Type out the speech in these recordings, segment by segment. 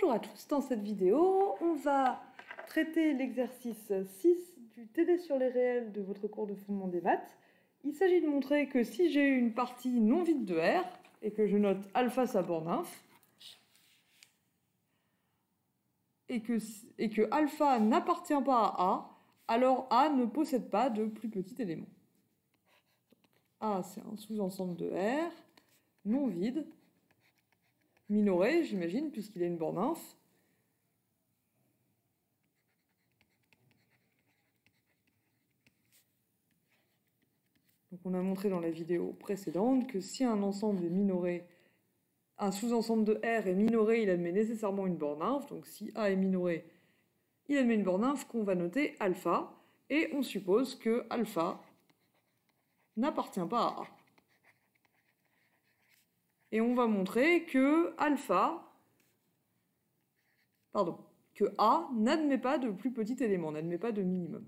Bonjour à tous, dans cette vidéo, on va traiter l'exercice 6 du TD sur les réels de votre cours de fondement des maths. Il s'agit de montrer que si j'ai une partie non vide de R et que je note alpha sa borne inf, et que alpha n'appartient pas à A, alors A ne possède pas de plus petit élément. A, c'est un sous-ensemble de R, non vide, minoré, j'imagine, puisqu'il a une borne inf. Donc on a montré dans la vidéo précédente que si un ensemble est minoré, un sous-ensemble de R est minoré, il admet nécessairement une borne inf. Donc si A est minoré, il admet une borne inf qu'on va noter alpha. Et on suppose que alpha n'appartient pas à A. Et on va montrer que que A n'admet pas de plus petit élément, n'admet pas de minimum.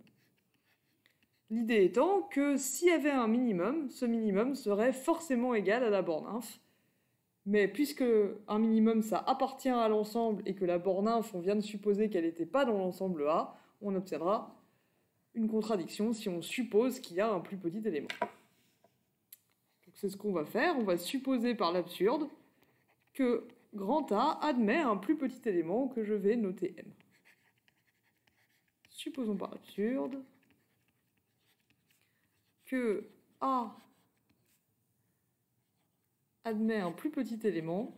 L'idée étant que s'il y avait un minimum, ce minimum serait forcément égal à la borne inf. Mais puisque un minimum ça appartient à l'ensemble et que la borne inf on vient de supposer qu'elle n'était pas dans l'ensemble A, on obtiendra une contradiction si on suppose qu'il y a un plus petit élément. Donc c'est ce qu'on va faire, on va supposer par l'absurde que grand A admet un plus petit élément que je vais noter M. Supposons par l'absurde que A admet un plus petit élément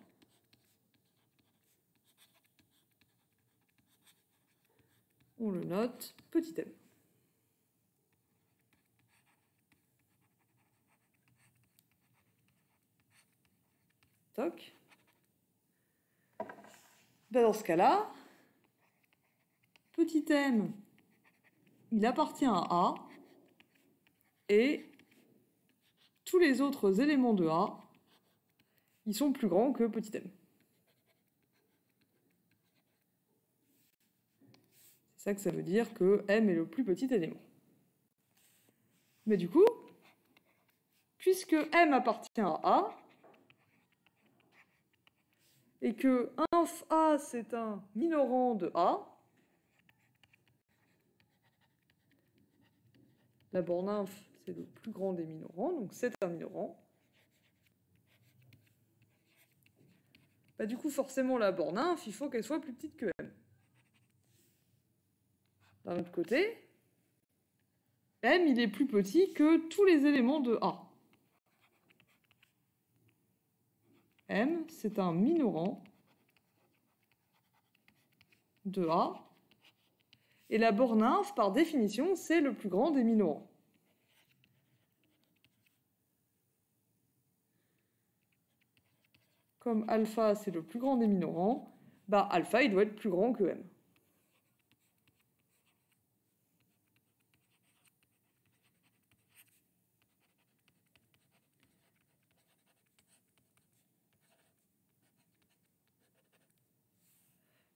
on le note petit m. Toc. Dans ce cas-là, petit m, il appartient à A, et tous les autres éléments de A, ils sont plus grands que petit m. C'est ça que ça veut dire que m est le plus petit élément. Mais du coup, puisque m appartient à A, et que inf A c'est un minorant de A, la borne inf c'est le plus grand des minorants, donc c'est un minorant. Bah, du coup, forcément, la borne inf, il faut qu'elle soit plus petite que M. D'un autre côté, M, il est plus petit que tous les éléments de A. M, c'est un minorant de A. Et la borne inf, par définition, c'est le plus grand des minorants. Comme alpha, c'est le plus grand des minorants, bah alpha, il doit être plus grand que M.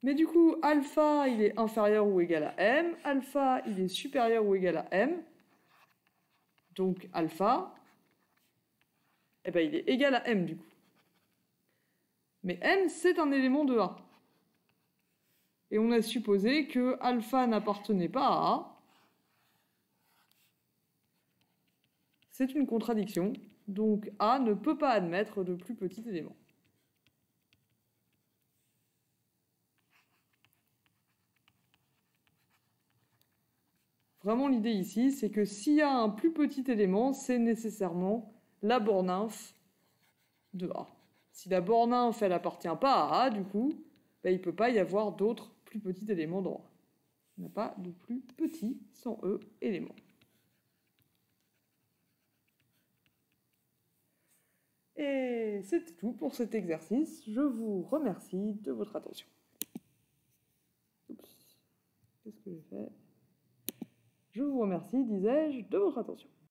Mais du coup, alpha, il est inférieur ou égal à M. Alpha, il est supérieur ou égal à M. Donc alpha, eh ben, il est égal à M du coup. Mais M, c'est un élément de A. Et on a supposé que alpha n'appartenait pas à A. C'est une contradiction, donc A ne peut pas admettre de plus petit élément. Vraiment, l'idée ici, c'est que s'il y a un plus petit élément, c'est nécessairement la borne inf de A. Si la borne inf, elle appartient pas à A, du coup, ben, il ne peut pas y avoir d'autres plus petits éléments dans A. Il n'y a pas de plus petit, sans E, élément. Et c'est tout pour cet exercice. Je vous remercie de votre attention. Oups. Qu'est-ce que j'ai fait ? Je vous remercie, disais-je, de votre attention.